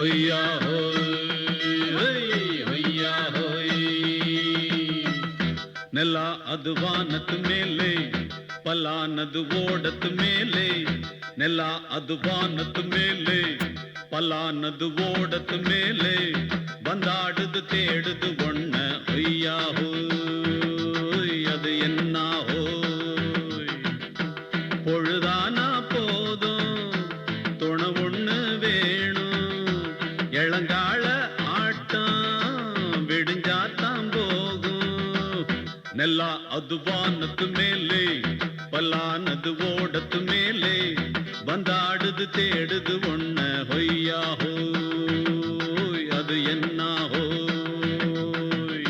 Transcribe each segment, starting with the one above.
ஹொய்யா ஹோய் ஹொய்யா ஹோய். ನೆಲ ಅದು ವಾನದ ಮೇಲೆ ಪಲಾನದು ಓಡದ ಮೇಲೆ ನೆಲ ಅದು ವಾನದ ಮೇಲೆ ಪಲಾನದು ಓಡದ ಮೇಲೆ ಬಂದಾಡುದು தேடுது ஒண்ண ஹொய்யா ஹோய் அது என்ன ஹோய். பொழுதானா போதும் துணை ஒண்ணு வேணும் இளங்கால ஆட்டம் விடிஞ்சாத்தான் போகும். ನೆಲ ಅದು ವಾನದ ಮೇಲೆ பலானது ஓடத்து மேலே வந்தாடுது தேடுது ஒண்ண ஹொய்யா ஹோய் அது என்ன ஹோய்.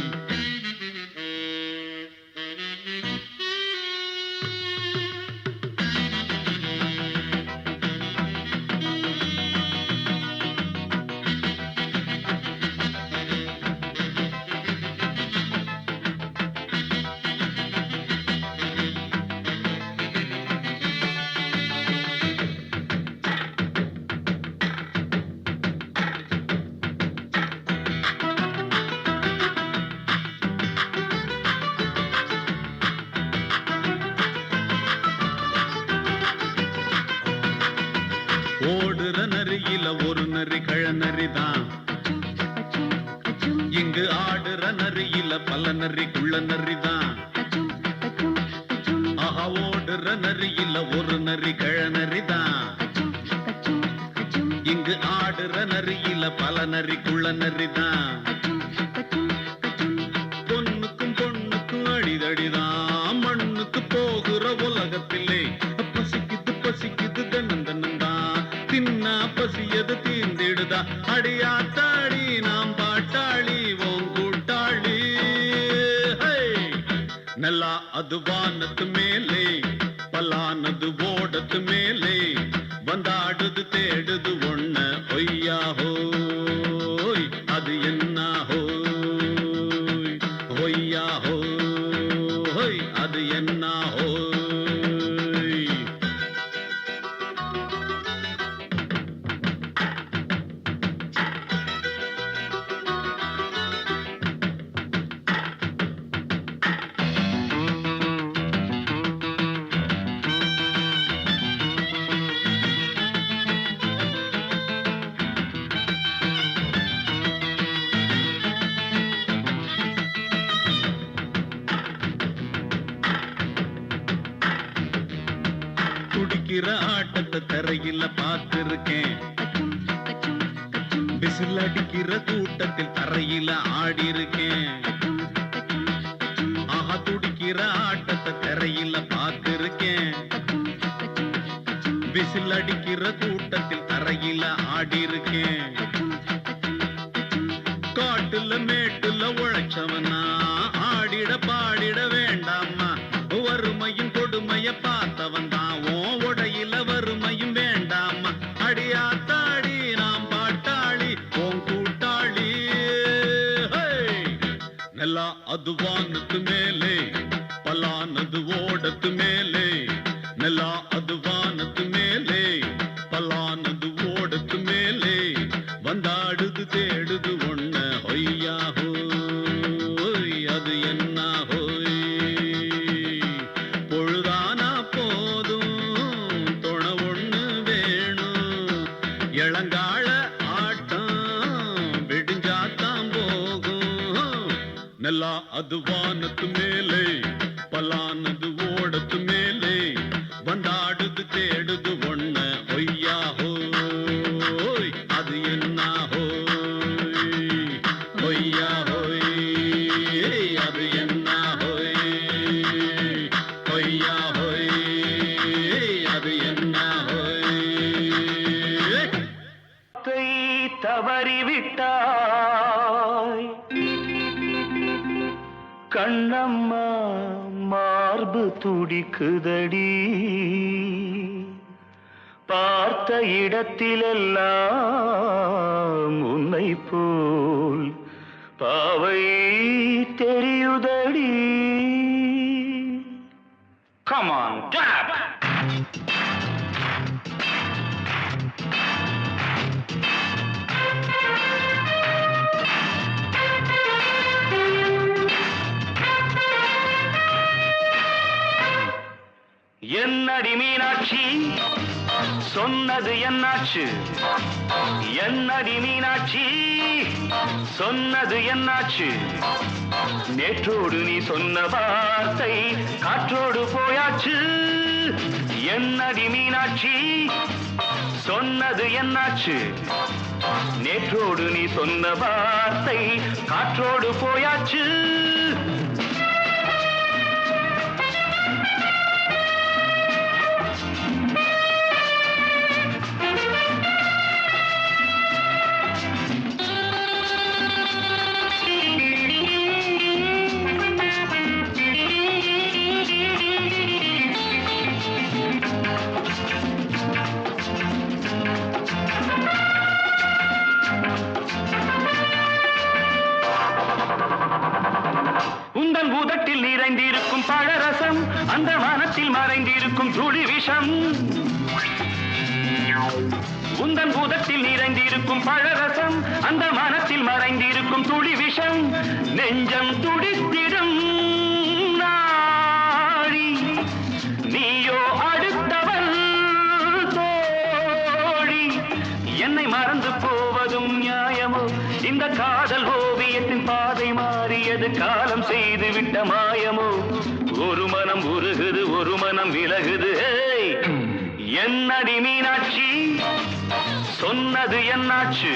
ஓடுற நரியில ஒரு நரி கழநரிதான் இங்கு ஆடுற நரியில பல நரி குள்ள நரிதான். ஆஹா ஓடுற நரியில ஒரு நரி கழநரிதான் இங்கு ஆடுற நரியில பல நரி குள்ள நரிதான். பொண்ணுக்கும் பொண்ணுக்கும் அடிதடிதான் மண்ணுக்கு போகிற உலகத்திலே பசிக்குது பசிக்குது தன்னந்தன்னந்தான் தின்னா பசியது தீர்ந்திடுதா அடியாத்தாடி நாம் பாட்டாளி ஓங் கூட்டாளி. ನೆಲ ಅದು ವಾನದ ಮೇಲೆ பலானது ஓடத்து மேலே வந்தாடுது தேடுது ஒண்ண ஹொய்யா ஹோய் அது என்ன ஹோய். ஹொய்யா ஹோய் அது என்ன ஹோய். துடிக்கிற ஆட்டத்தை தரையில பார்த்திருக்கேன் விசில் அடிக்கிற கூட்டத்தில் தரையில ஆடி இருக்கேன். ஆஹா துடிக்கிற ஆட்டத்தை தரையில பார்த்திருக்கேன் விசில் அடிக்கிற கூட்டத்தில் தரையில ஆடி இருக்கேன். காட்டுல மேட்டுல உழைச்சவனா ஆடிட பாடிட வேண்டாமா வறுமையும் கொடுமைய பார்த்தவன் தான் உடையில வறுமையும் வேண்டாமா அடியாத்தாடி நாம் பாட்டாளி ஓங் கூட்டாளி. ನೆಲ ಅದು ವಾನದ ಮೇಲೆ பலானது ஓடத்து மேலே ನೆಲ ಅದು வானத்து மேலே பலானது ஓடத்து மேலே வந்தாடுது தேடுது ஒண்ண ஹொய்யா ஹோய் அது என்ன ஹோய். பொழுதானா போதும் துணை ஒண்ணு வேணும் இளங்கால ஆட்டம் விடிஞ்சாத்தான் போகும். ನೆಲ ಅದು வானத்து மேலே பலானது ஓடத்து மேலே வந்தாடுது தேடுது ஒண்ண ஹொய்யா ஹோய் அது என்ன ஹோய். ஹொய்யா ஹோய் அது என்ன ஹோய். ஹொய்யா ஹோய் அது என்ன ஹோய். தவறிவிட்டாய் கண்ணம்மா மார்பு துடிக்குதடி பார்த்த இடத்திலெல்லாம் உன்னை போல் பாவை தெரியுதடி. Come on, dab! என்னடி மீனாட்சி சொன்னது என்னாச்சு? என்னடி மீனாட்சி சொன்னது என்னாச்சு? நேற்றோடு நீ சொன்ன வார்த்தை காற்றோடு போயாச்சு. என்னடி மீனாட்சி சொன்னது என்னாச்சு? நேற்றோடு நீ சொன்ன வார்த்தை காற்றோடு போயாச்சு. உந்தன் உதட்டில் நிறைந்திருக்கும் பழரசம், அந்த மனத்தில் மறைந்திருக்கும் துளி விஷம். உந்தன் உதட்டில் நிறைந்திருக்கும் பழரசம், அந்த மனத்தில் மறைந்திருக்கும் துளி விஷம். நெஞ்சம் துடித்திடும் நாழி, நீயோ அடுத்தவள் தோழி. என்னை மறந்து போவதும் நியாயமோ? இந்த காதல் ஓவியத்தின் பாதை மாறியது, காலம் செய்து விட்ட மாயமோ? ஒரு மனம் உருகுது, ஒரு மனம் விலகுது. என்னடி மீனாட்சி சொன்னது என்னாச்சு?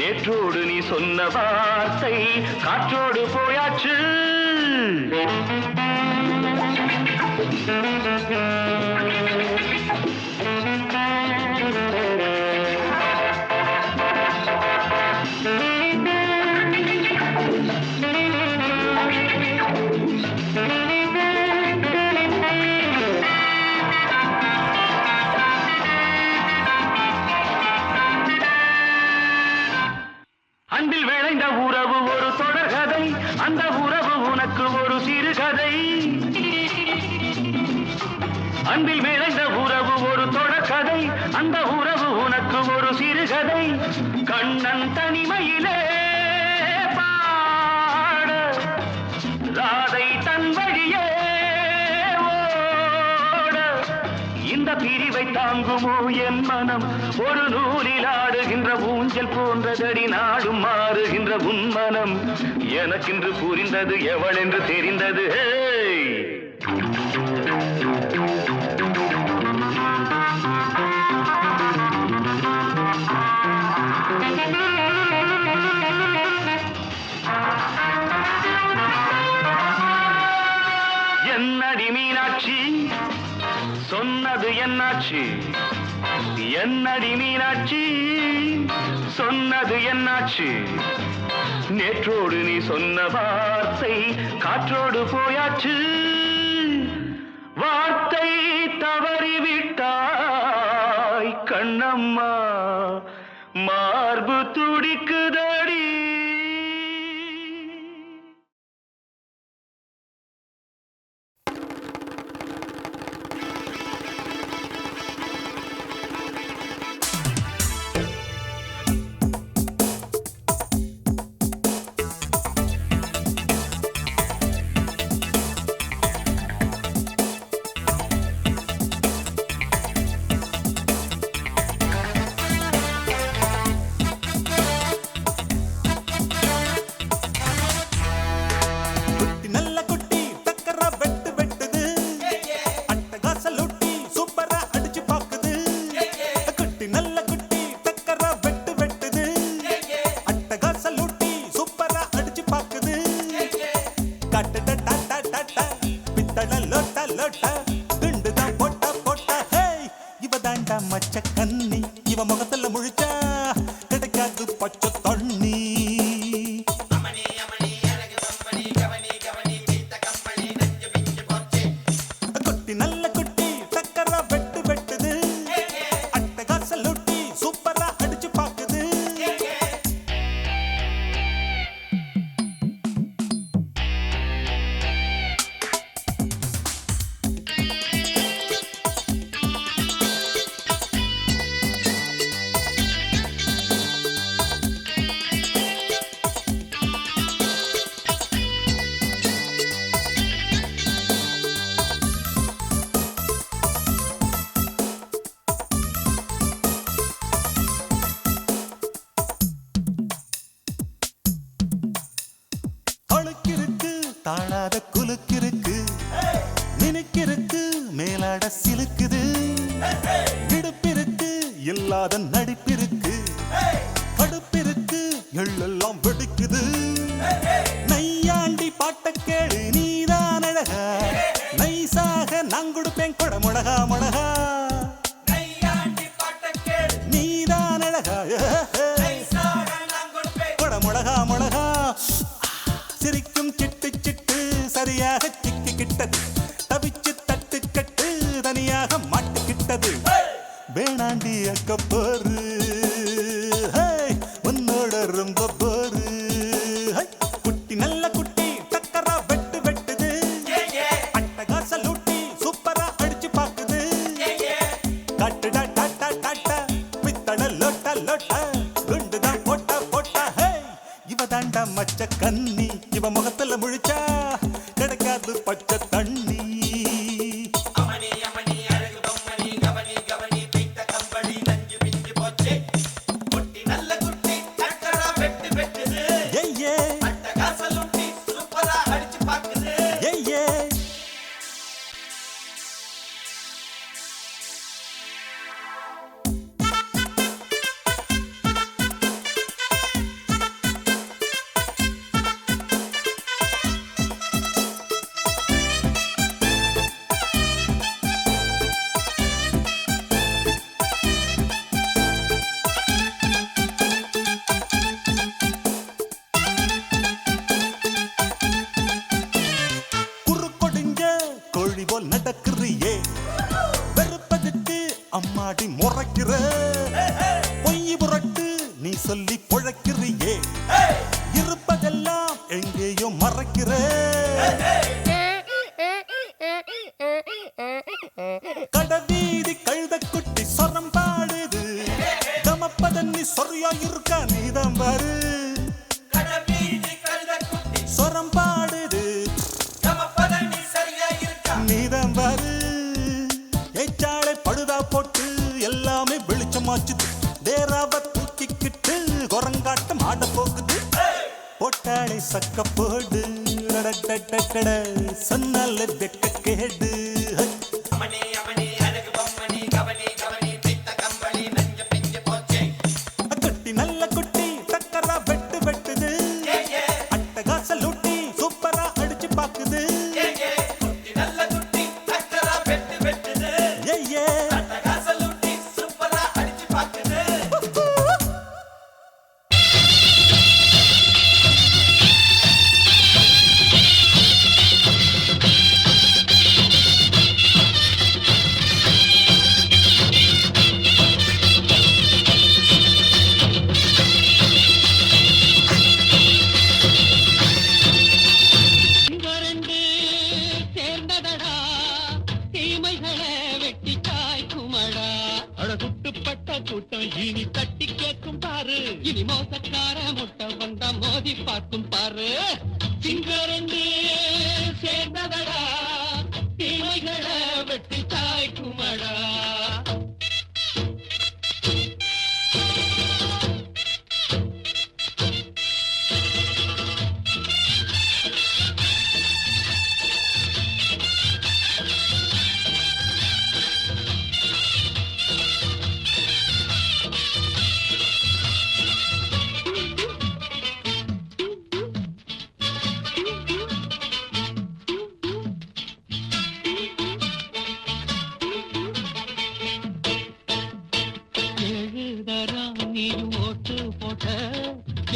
நேற்றோடு நீ சொன்ன வார்த்தை காற்றோடு போயாச்சு. அன்பில் விளைந்த உறவு ஒரு தொடர்கதை, அந்த உறவு உனக்கு ஒரு சிறுகதை. அன்பில் விளைந்த உறவு ஒரு தொடர்கதை, அந்த உறவு உனக்கு ஒரு சிறுகதை. கண்ணன் தனிமையிலே பாட, ராதை தன் வழியே ஓட. இந்த பிரிவை தாங்குமோ என் மனம்? ஒரு நூலில் ஆடுகின்ற ஊஞ்சல் போன்றதடி நாடும் மாறுகின்ற உன் மனம். எனக்கென்று புரிந்தது எவள் என்று தெரிந்தது. என்னடி மீனாட்சி சொன்னது என்னாச்சு? என்னடி மீனாட்சி சொன்னது என்னாச்சு? நேற்றோடு நீ சொன்ன வார்த்தை காற்றோடு போயாச்சு. வார்த்தை தவறிவிட்டாய் கண்ணம்மா, மார்பு துடிக்குதடி. பொல்லாத நடிப்பிருக்கு, கடுப்பிருக்கு, எள்ளெல்லாம் வெடிக்குது. நையாண்டி பாட்ட கேளு நீதான் அழகா, நைசாக நான் கொடுப்பேன் கொட முழகா முழகா. நீதான் அழகா கொட முழகா முழகா. சிரிக்கும் சிட்டு சிட்டு சரியாக சிக்கிக்கிட்டது, தவிச்சு தட்டு கட்டு தனியாக மாட்டுக்கிட்டது. வேணாண்டி அக்க போரு உன்னோட ரொம்ப போரு. குட்டி நல்ல குட்டி டக்கரா வெட்டு வெட்டுது, அட்டகாச லூட்டி சூப்பரா அடிச்சு பாக்குது. காட்டுடா டாட்டா டாட்டா பித்தள லோட்டா லோட்டா குண்டுதான் போட்டா போட்டா. இவ தாண்டா மச்ச கன்னி, இவ முகத்துல முழிச்சா கிடைக்காது பச்சை தண்ணி. நடக்கிறியே வெறுப்பதுக்கு அம்மாடி முறைக்கிற, பொய் புரட்டு நீ சொல்லி பொழைக்கிறியே, இருப்பதெல்லாம் எங்கேயோ மறைக்கிற. கடவீதி கழுத குட்டி சொரம் பாடுது, தமப்பதன்னி சொரியா இருக்கா நீதான் பாரு. சொரம் பாடுது நீதான் பாரு. ஏச்சாளை படுதா போட்டு எல்லாமே வெளிச்சமாச்சுது, தேராவ தூக்கிக்கிட்டு குரங்காட்டம் ஆட போகுது. போட்டாளை சக்க போடு சொன்னால வெக்க கேடு. குட்டி நல்ல குட்டி டக்கரா வெட்டு வெட்டுது, அட்டகாச லூட்டி சூப்பரா அடிச்சு பாக்குது. கூட்டம் இனி தட்டி கேட்கும் பாரு, இனி மோசக்கார முட்டை வந்தா மோதி பார்க்கும் பாரு. சிங்கரண்டு சேர்ந்ததடா தீமைகளை வெட்டி தாய்க்குமடா.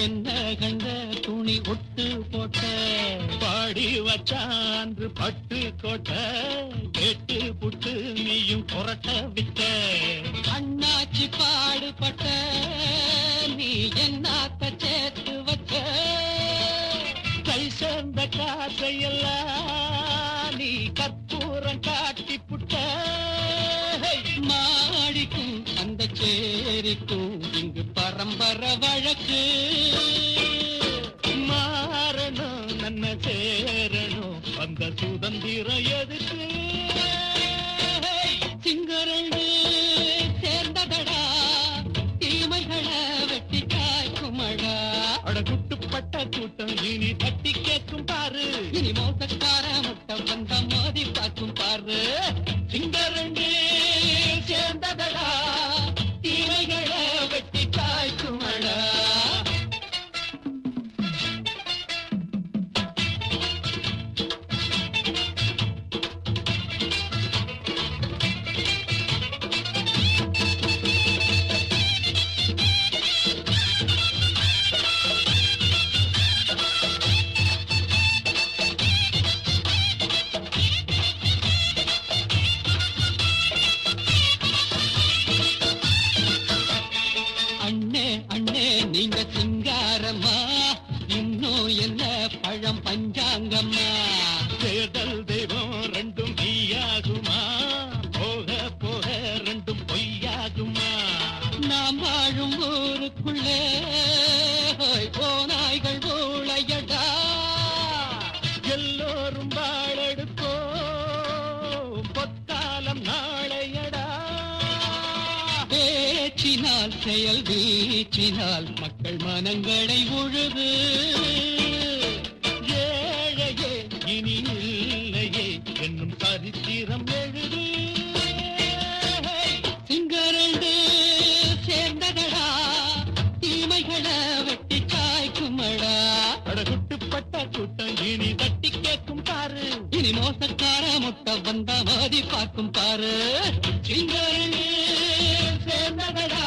என்ன கண்ட துணி ஒட்டு போட்ட, பாடி வச்சான்று பட்டு கோட்ட, கேட்டு புட்டு நீயும் புரட்ட விட்ட. அண்ணாச்சி பாடுபட்ட நீ என்னாத்த சேர்த்து வச்ச, கை சேர்ந்த காசையெல்லாம் நீ கற்பூரம் காட்டி புட்ட. மாடிக்கும் அந்த சேரிக்கும் இங்கு பரம்பரை வழக்கு, மாறணும் நன்ன சேரணும் அந்த சுதந்திரம் எதுக்கு. சிங்கரண்டு சேர்ந்ததடா தீமைகளை வெட்டி காய்க்குமடா. அடகுட்டுப்பட்ட கூட்டம் இனி தட்டி கேட்கும் பாரு, இனி மோசக்கார முட்டை வந்த மோதி பார்க்கும் பாரு. சிங்கரண்டு சேர்ந்ததடா தீமைகள் பேச்சினால் செயல் வீச்சினால் மக்கள் மனங்களை உழுது ஏழையே இனி இல்லையே என்னும் சரித்திரம் எழுது சிங்கரண்டு சேர்ந்ததடா தீமைகளை வெட்டி காய்க்குமடா அடகுட்டுப்பட்ட கூட்டம் இனி தட்டி கேட்கும் பாரு இனி மோசக்கார முட்டை வந்த மோதி பார்க்கும் பாரு சிங்கரண்டு சேர்ந்ததடா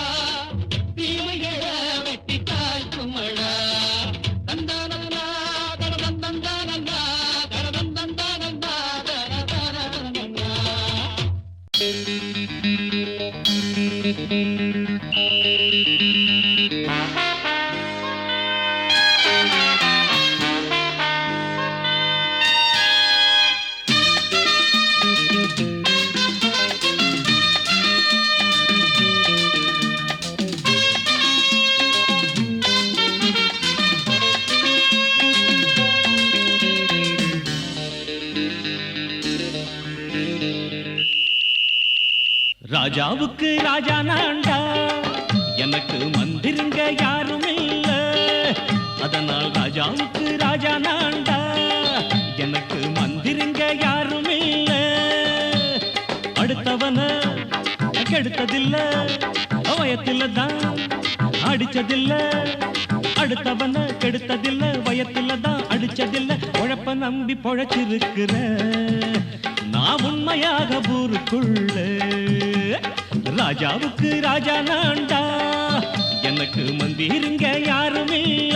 தீமைகளை வெட்டி காய்க்குமடா தந்தானந்தா தடதந்தந்தானந்தா தடதந்தந்தானந்தா தடதந்தந்தானந்தா ராஜாவுக்கு ராஜா நான்டா எனக்கு மந்திருங்க யாரும் இல்ல அதனால் ராஜாவுக்கு ராஜா நான்டா எனக்கு மந்திருங்க யாரும் இல்ல அடுத்தவன கெடுத்ததில்ல வயத்தில தான் அடிச்சதில்ல அடுத்தவன கெடுத்ததில்ல வயத்தில தான் அடிச்சதில்ல உழப்ப நம்பி பொழைச்சிருக்கிற நான் உண்மையாக ஊருக்குள்ள ராஜாவுக்கு ராஜா நான்டா எனக்கு மந்திருங்க யாரும் இல்ல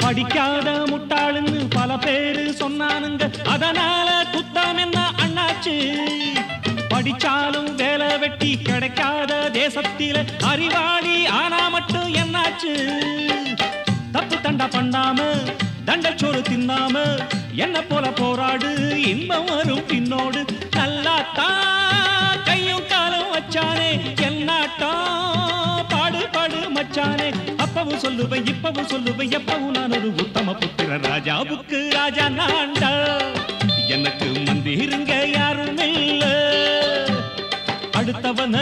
படிக்காத முட்டாளுன்னு பல பேரு சொன்னானுங்க அதனால குத்தம் என்ன அண்ணாச்சு படிச்சாலும் வேலை வெட்டி கிடைக்காத தேசத்தில அறிவாளி ஆனா மட்டும் என்னாச்சு தப்பு தண்டா பண்ணாம தண்டச்சோறு தின்னாம என்ன போல போராடு இன்பம் வரும் பின்னோடு நல்லாத்தான் கையும் காலும் வச்சானே என்னாட்டா பாடு பாடு மச்சானே அப்பவும் சொல்லுவேன் இப்பவும் சொல்லுவேன் எப்பவும் நான் ஒரு உத்தம புத்திர ராஜாவுக்கு ராஜா நான்டா எனக்கு மந்திருங்க யாரும் இல்ல அடுத்தவன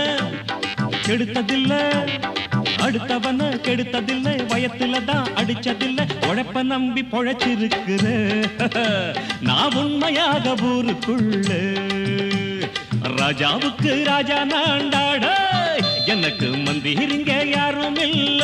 கெடுத்ததில்ல அடுத்தவன கெடுத்ததில்லை வயத்துல தான் அடிச்சதில்லை உழைப்ப நம்பி பொழைச்சிருக்கிற நான் உண்மையாக ஊருக்குள்ள ராஜாவுக்கு ராஜா நான்டாட எனக்கு மந்திருங்க யாரும் இல்ல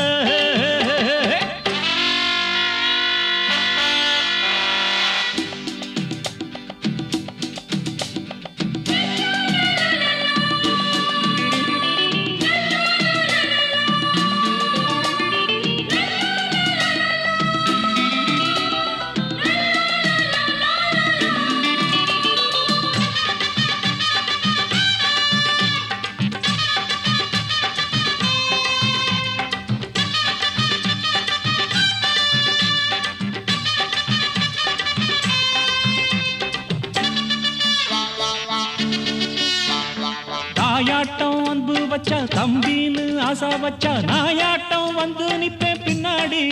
தாயாட்டம் அன்பு வச்சா தம்பின்னு ஆசா வச்சா நாயாட்டம் வந்து நிப்பேன் பின்னாடி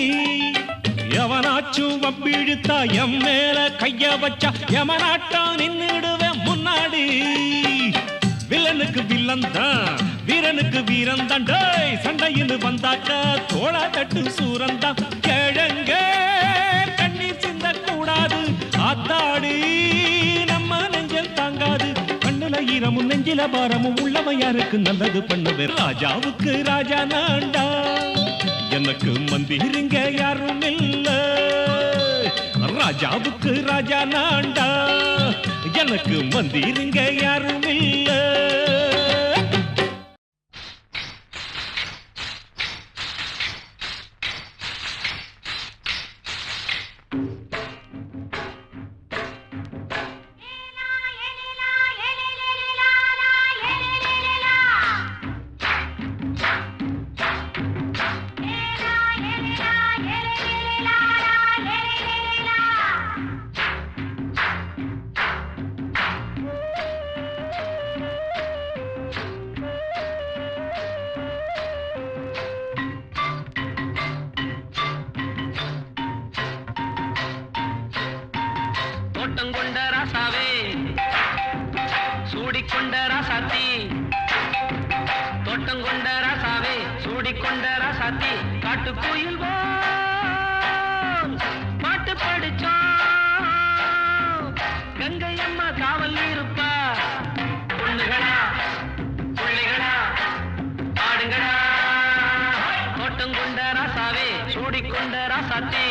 எவனாச்சும் வம்பிழுத்தா எம் மேல கைய வச்சா எவனாட்டம் நின்னுடுவேன் முன்னாடி வில்லனுக்கு வில்லன் தான் வீரனுக்கு வீரன் தான் சண்டையில் வந்தாக்கா தோளா தட்டு சூரன் தான் கிழங்க கண்ணீர் சிந்த கூடாது ஆத்தாடி நம்ம நெஞ்சல் தாங்காது கண்ணுல ஈரமும் நெஞ்சில பாரமும் உள்ளவன் யாருக்கு நல்லது பண்ணுவே ராஜாவுக்கு ராஜா நான்டா எனக்கு மந்திருங்க யாரும் இல்ல ராஜாவுக்கு ராஜா நான்டா எனக்கு மந்திருங்க யாரும் இல்ல சூடிக்கொண்ட ராசாத்தி காட்டுக்குயில் பாட்டு படிச்சோம் கங்கை அம்மா காவல் இருப்பா பொண்ணுகளா புள்ளிகளா ஆடுங்களா தோட்டம் கொண்ட ராசாவே சூடிக்கொண்ட ராசாத்தி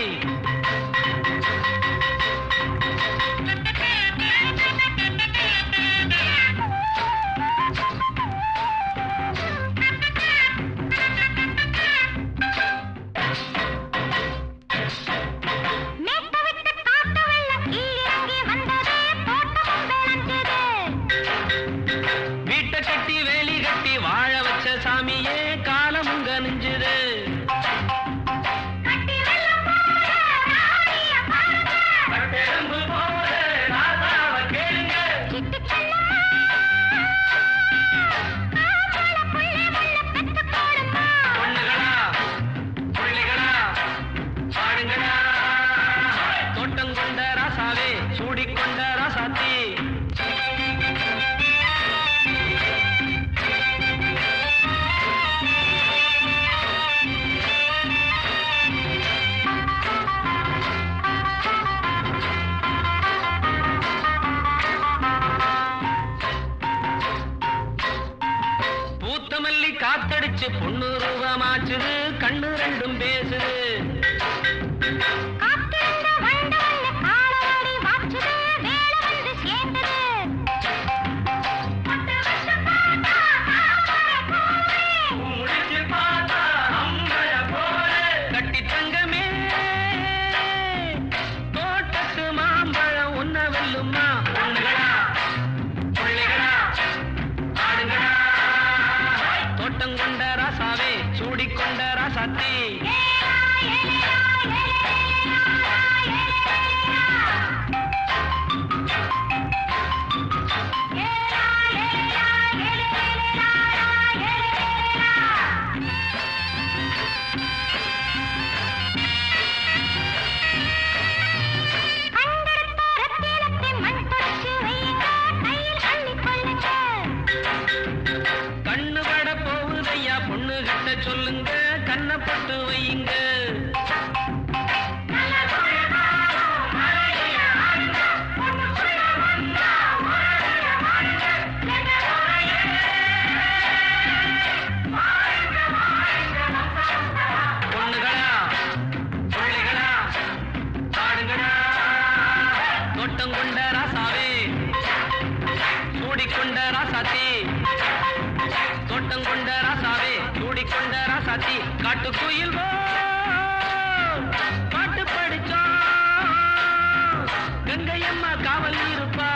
சாமியே காலமுங்க நெஞ்சுது தோட்டம் கொண்ட ராசாவே சூடிக்கொண்ட ராசாத்தி காத்தடிச்சு பொண்ணு ரூபமாச்சுது கண்ணு ரெண்டும் பேசுது கட்டி தங்கமே தோட்டத்து மாம்பழம் ஒன்ன வெல்லுமா பொண்ணுகளா புள்ளிகளா ஆடுங்களா தோட்டம் கொண்ட ராசாவே சூடிக்கொண்ட ராசாத்தி சொல்லுங்க கண்ணப்பட்டு வையுங்க பொண்ணுகளா புள்ளிகளா ஆடுங்களா தோட்டம் கொண்ட ராசாவே சூடிக்கொண்ட ராசாத்தி தோட்டம் கொண்ட ராசாவே சூடிக்கொண்ட ராசாத்தி காட்டுக்குயில் பாட்டு படிச்சோம் கங்கை அம்மா காவல் இருப்பா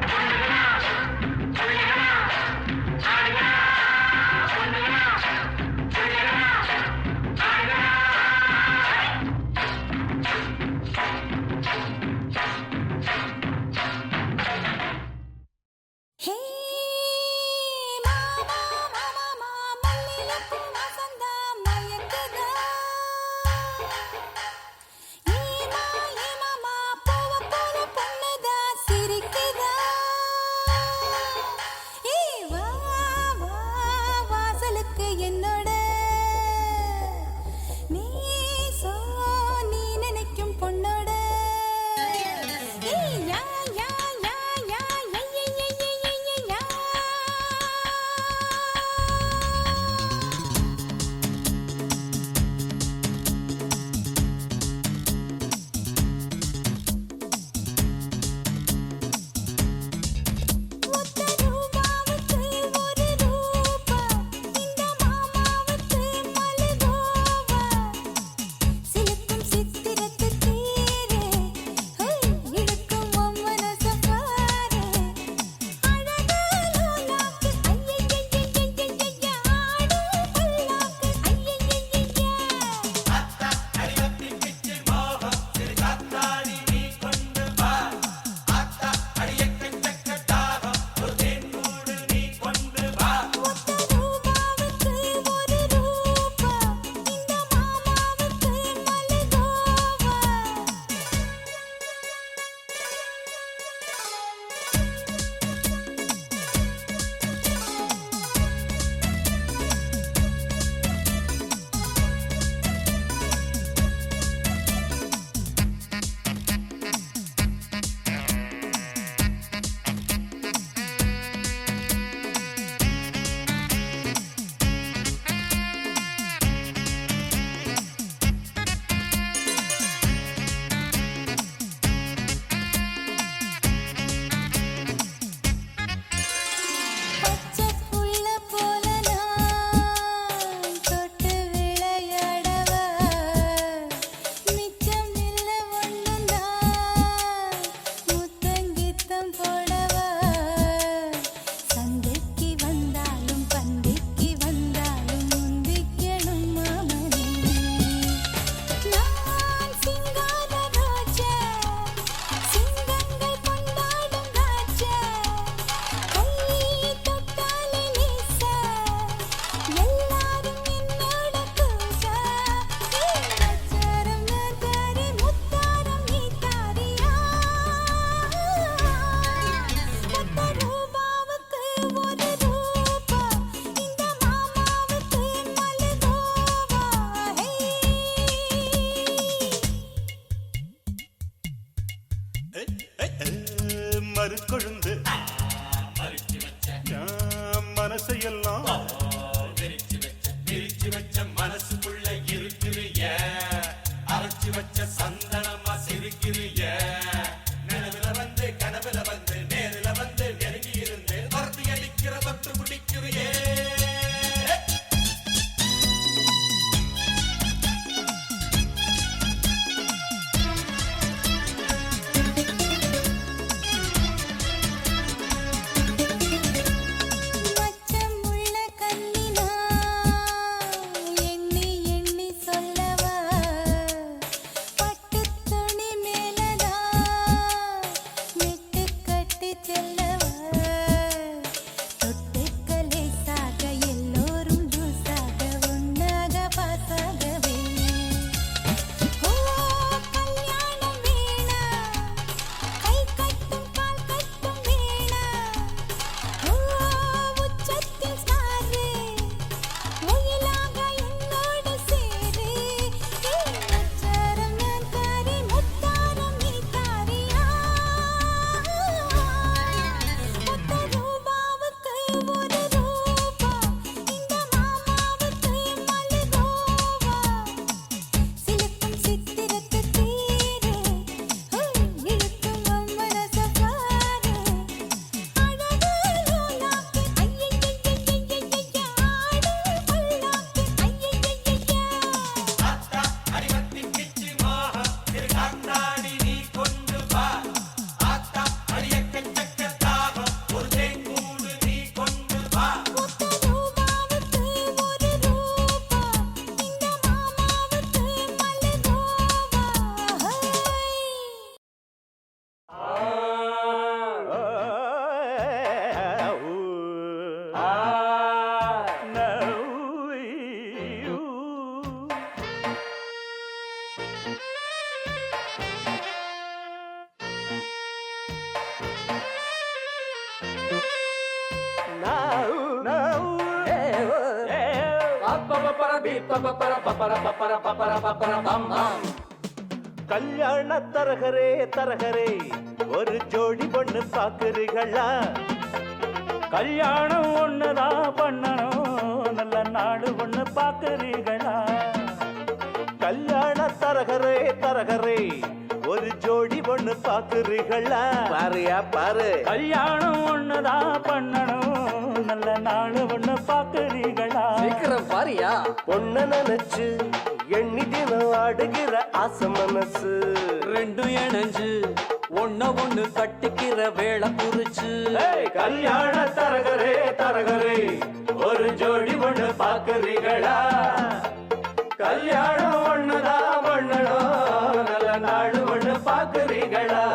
பொண்ணுகளா புள்ளிகளா ஆடுகளா பொண்ணுகளா புள்ளிகளா ஆடுகளா கொழுந்து மனசையெல்லாம் பிரிச்சு வச்ச மனசுக்குள்ள இருக்கிறிய அரைச்சு வச்ச சந்தனமா சிரிக்கிறிய நினைவுல வந்து கனவுல வந்து நேரில வந்து நெருங்கி இருந்து துரத்தி அடிக்கிற தொட்டு முடிக்கிறியே கல்யாண தரகரே தரகரே ஒரு ஜோடி பொண்ணு பாக்குறீங்களா கல்யாணம் ஒண்ணுதான் பண்ணணும் நல்ல நாடு ஒண்ணு பாக்குறீங்களா கல்யாண தரகரே தரகரே ஒரு ஜோடி பொண்ணு பாக்குறீங்களா பாருயா பாரு கல்யாணம் ஒண்ணுதான் பண்ணணும் நல்ல நாடு ஒண்ணு பாக்குறீங்களா சீக்கிரம் பாரியா பொண்ண நினைச்சு எண்ணி தினம் ஆடுகிற ஆசை மனசு ரெண்டும் இணைஞ்சு ஒண்ணு கட்டிக்கிற வேலை குறிச்சு கல்யாண தரகரே தரகரே ஒரு ஜோடி ஒண்ணு பாக்குறீங்களா கல்யாணம் ஒண்ணுதான் பண்ணணும் நல்ல நாடு ஒண்ணு பாக்குறீங்களா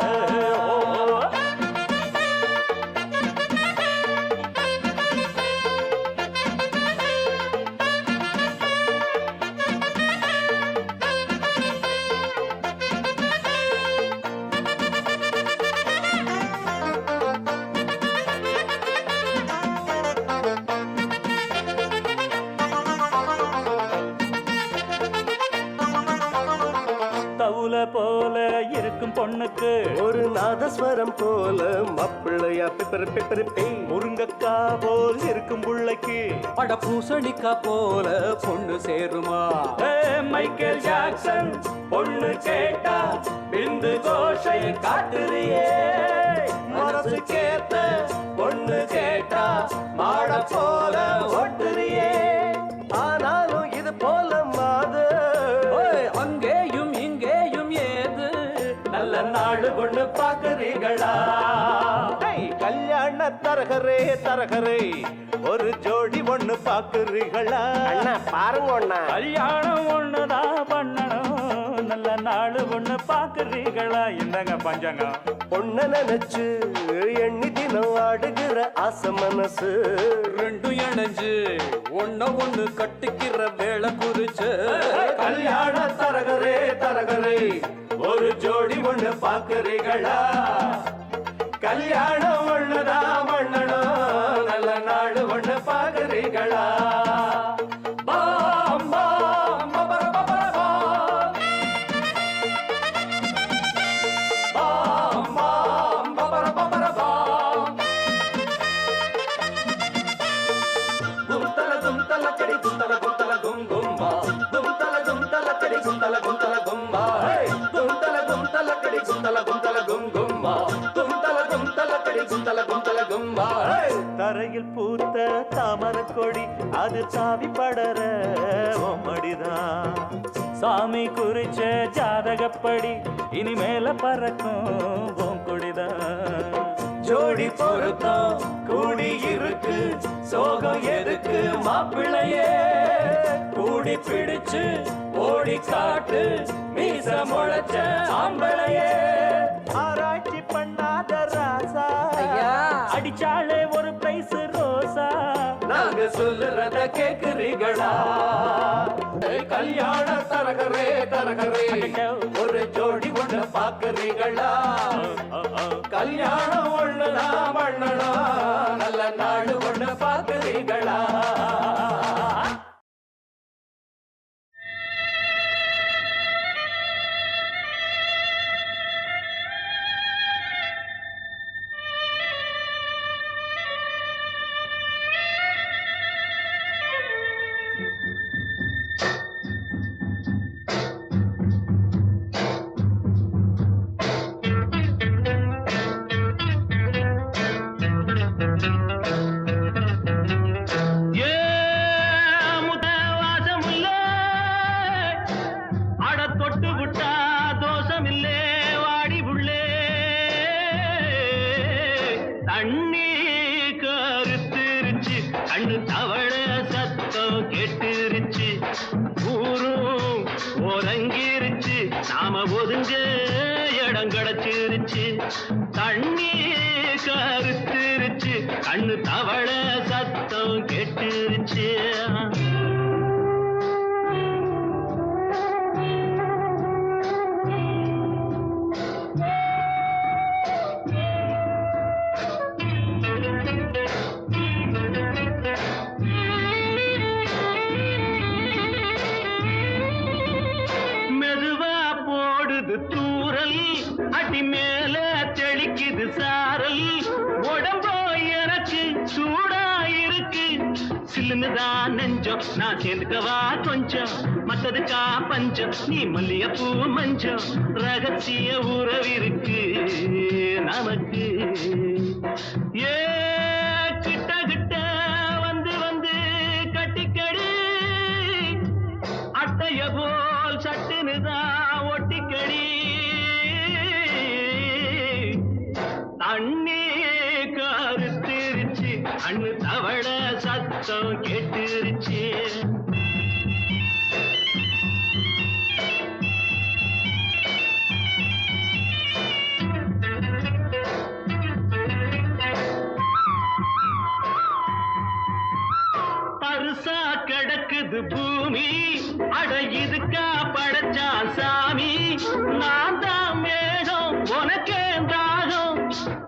போல இருக்கும் பொண்ணுக்கு ஒரு நாதஸ்வரம் போல மப்பிள்ளையா பிப்பரி முருங்கக்கா போல் இருக்கும் புள்ளைக்கு அட பூசணிக்கா போல பொண்ணு சேருமா மைக்கேல் ஜாக்சன் பொண்ணு கேட்டா பிந்து கோஷை காட்டுறியே மனசு கேட்ட பொண்ணு கேட்டா மாட போல ஓட்டுறியே ஆனாலும் இது போல மாது அங்கேயும் இங்கேயும் ஏது நல்ல நாடு கொண்டு பாக்குறீங்களா கல்யாண தரகரே தரகரே ஒரு ஜோடி ஒண்ணு பாக்குறீங்களா பாருங்க ஒண்ணா கல்யாணம் ஒண்ணுதான் பண்ணணும் நல்ல நாடு ஒண்ணு பாக்குறீங்களா இந்தங்க பஞ்சங்க பொண்ண நினைச்சு எண்ணி தினம் ஆடுகிற ஆசை மனசு ரெண்டும் இணைஞ்சு ஒண்ணு கட்டிக்கிற வேலை குறிச்சு கல்யாண தரகரே தரகரே ஒரு ஜோடி ஒண்ணு பாக்குறீங்களா கல்யாணம் ஒண்ணுதான் பண்ணணும் நல்ல நாடு ஒண்ணு பாக்குறீங்களா பாம் பாம் பபர பபர பாம் பாம் பாம் பபர பபர பாம் குந்தல குந்தல கும் கும்மா குந்தல குந்தல கடி குந்தல குந்தல கும்மா. தரையில் பூத்த தாமர கொடி அது சாவி படர மடிதான். சாமி குறிச்ச ஜாதகப்படி இனிமேல பறக்கும் கொடிதான். ஜோடி பொருத்தம் கூடி இருக்கு சோகம் எதுக்கு மாப்பிள்ளையே கூடி பிடிச்சு ஓடி காட்டு மீச முளைச்ச ஆம்பளையே. ஆராய்ச்சி பண்ணாத ராசா அடிச்சாலே ஒரு பிரைஸ் ரோசா. நாங்க சொல்லுறத கேக்குறீங்களா? கல்யாண தரகரே தரகரே ஒரு ஜோடி ஒண்ணு பாக்குறீங்களா? கல்யாணம் ஒண்ணுனா மண்ணனா நல்ல நாடு ஒண்ணு பாக்குறீங்களா? கண்ணு தவள சத்தம் கேட்டுருச்சு ஊரும் ஒரங்கிருச்சு நாம ஒதுங்க இடம் கிடைச்சிருச்சு தண்ணி கருத்துருச்சு கண்ணு தவள சத்தம் கேட்டுருச்சு தூரல் அடி மேல தெளிக்குது சாரல் உடம்போ எனக்கு சூடாயிருக்கு சில்லுன்னுதான் நெஞ்சம் நான் சேர்ந்துக்கவா கொஞ்சம் மத்ததுக்கா பஞ்சம் நீ மல்லிகைப்பூ மஞ்சம் ரகசிய உறவிருக்கு நமக்கு ஏ கிட்ட கிட்ட வந்து வந்து கட்டிக்கடி அட்டைய போல் சட்டுனுதான் ஒட்டிக்கடி தண்ணி கருத்திருச்சு அண்ணு தவள சத்தம் கேட்டுருச்சு பருசா கிடக்குது பூமி அட இதுக்கா படைச்சா சாமி நான் தான் மேகம் உனக்கே தாகம்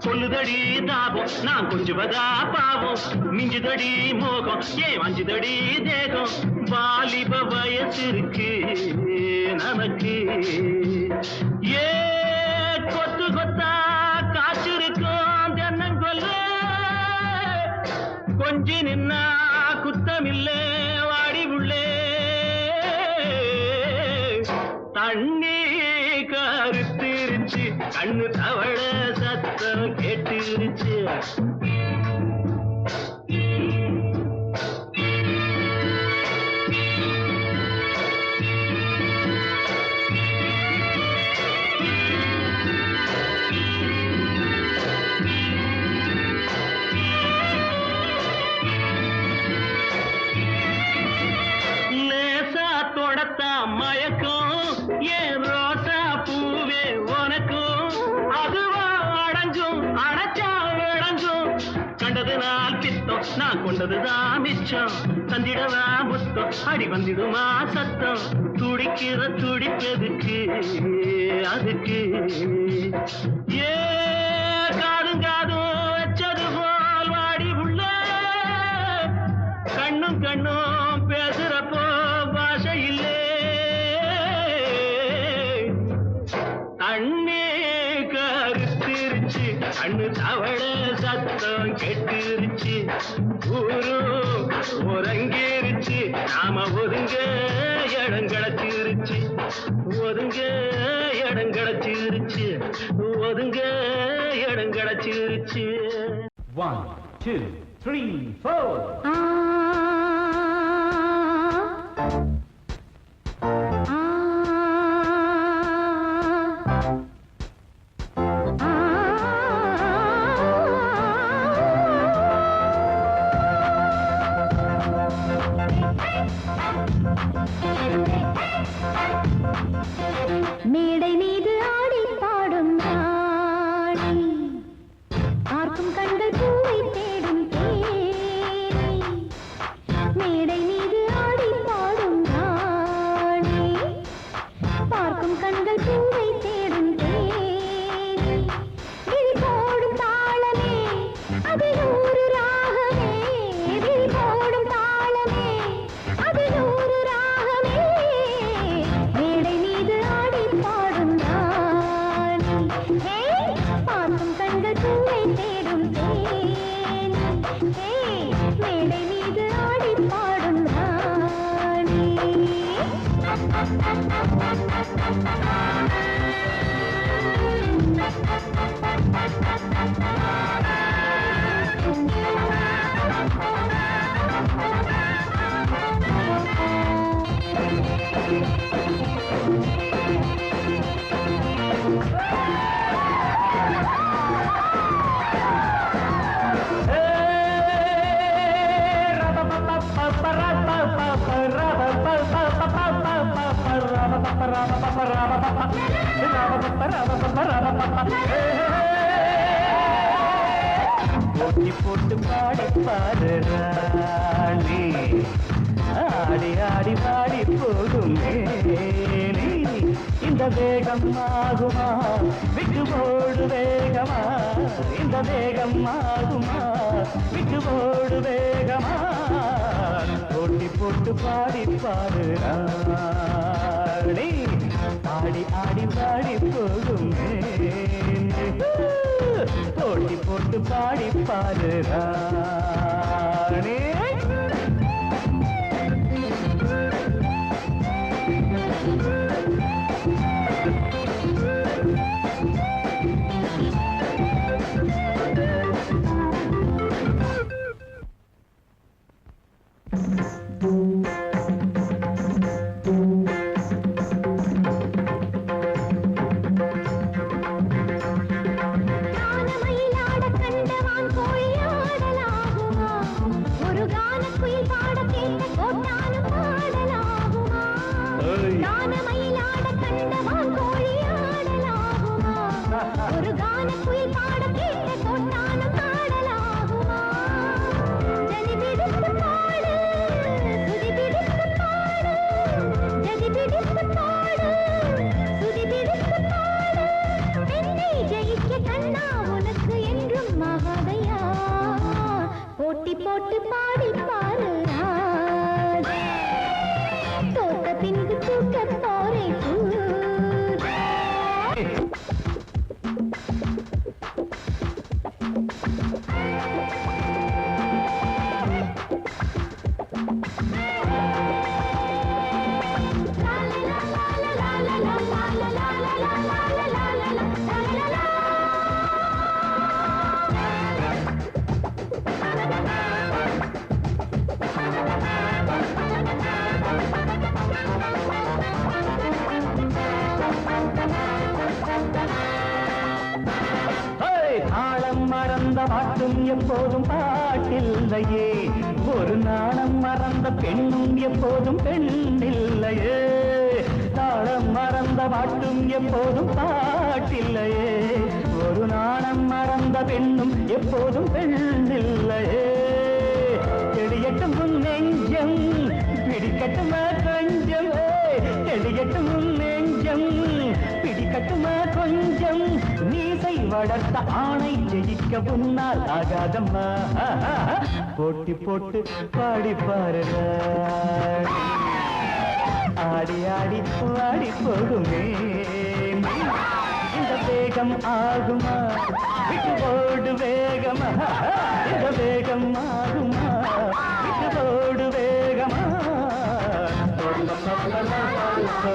சொல்லுதடி தாபம் நான் கொஞ்சுவதா பாவம் மிஞ்சுதடி மோகம் ஏன் வஞ்சுதடி தேகம் வாலிப வயசு இருக்கு நமக்கு ஏ கொத்து கொத்தா காய்ச்சிருக்கும் தென்னங்கொல்ல கொஞ்சி நின்னா குத்தமில்லே வாடி உள்ளே தண்ணி கருத்திருச்சு கண்ணு தவள சத்தம் கேட்டுருச்சு மயக்கம் ஏன் ரோசா பூவே உனக்கும் அதுவா அடைஞ்சும் அடைச்சா விளைஞ்சும் கண்டது நாள் பித்தம் நான் கொண்டதுதான் மிச்சம் தந்திடவா முத்தம் அடி வந்திடுமா சத்தம் துடிக்கிற துடிப்பதுக்கு அதுக்கு ஏ காதும் காதும் வச்சது போல் வாடி உள்ள கண்ணும் கண்ணும் பேசுறப்போ பாஷை இல்லை தண்ணி கருத்திருச்சு கண்ணு தவள சத்தம் கெட்டுருச்சு ஊரும் உறங்கிருச்சு நாம ஒதுங்க இடம் கிடைச்சிருச்சு ஒதுங்க இடம் கிடைச்சிருச்சு ஒதுங்க இடம் கிடைச்சிருச்சு 1 2 3 4 மேடை மீது ஆடி பாடும் ராணி பார்க்கும் கண்கள் பூவை தேடும் தேனி மேடை மீது ஆடி பாடும் ராணி பார்க்கும் கண்கள் பூவை தேடும் தேனி விழி போடும் தாளமே அது நூறு ராகமே விழி போடும் தாளமே அது நூறு ராகமே மேடை மீது ஆடி பாடும் ராணி பார்க்கும் கண்கள் பூவை தேடும் தேனி மேடை மீது ஆடி பாடும் ராணி போட்டி போட்டு பாடி பாடு ராணி ஆடி ஆடி பாடி போகும் மேனி இந்த வேகம் ஆகுமா விட்டு போடு வேகமா இந்த வேகம் ஆகுமா விட்டு போடு வேகமா போட்டி போட்டு பாடி பாடு ராணி ஆடி ஆடி பாடி போகும் மேனி போட்டி போட்டு பாடி பாடு ராணி கானமயிலாட கண்டவான் கோழி ஆடலாகுமா ஒரு கானக்குயில் பாட கேட்ட கோட்டானும் பாடலாகுமா கானமயிலாட கண்டவான் கோழி ஆடலாகுமா ஒரு கானக்குயில் பாட கேட்ட கோட்டானும் பாடலாகுமா ஜதி பிடித்து பாடு சுதி பிடித்து பாடு ஜதி பிடித்து பாடு சுதி பிடித்து பாடு என்னை ஜெயிக்க கண்ணா உனக்கு என்றும் மகாதையா போட்டி போட்டு பாடி பாரு ராஜா. தோத்த பின்பு தூக்க போரை தாளம் மறந்த பாட்டும் எப்போதும் பாட்டில்லையே ஒரு நாணம் மறந்த பெண்ணும் எப்போதும் பெண்ணில்லையே தாளம் மறந்த பாட்டும் எப்போதும் பாட்டில்லையே ஒரு நாணம் மறந்த பெண்ணும் எப்போதும் பெண்ணில்லையே தெளியட்டும் உன் நெஞ்சம் பிடிக்கட்டுமா கொஞ்சம் தெளியட்டும் உன் நெஞ்சம் பிடிக்கட்டுமா கொஞ்சம் நீசை வளர்த்த ஆணை ஜெயிக்க உன்னால் ஆகாதம்மா போட்டி போட்டு பாடி பாரு ஆடி ஆடி பாடி போகுமே இந்த வேகம் ஆகுமா விட்டு போடு வேகமா இந்த வேகம் ஆகுமா விட்டு போடு வேகமா Ra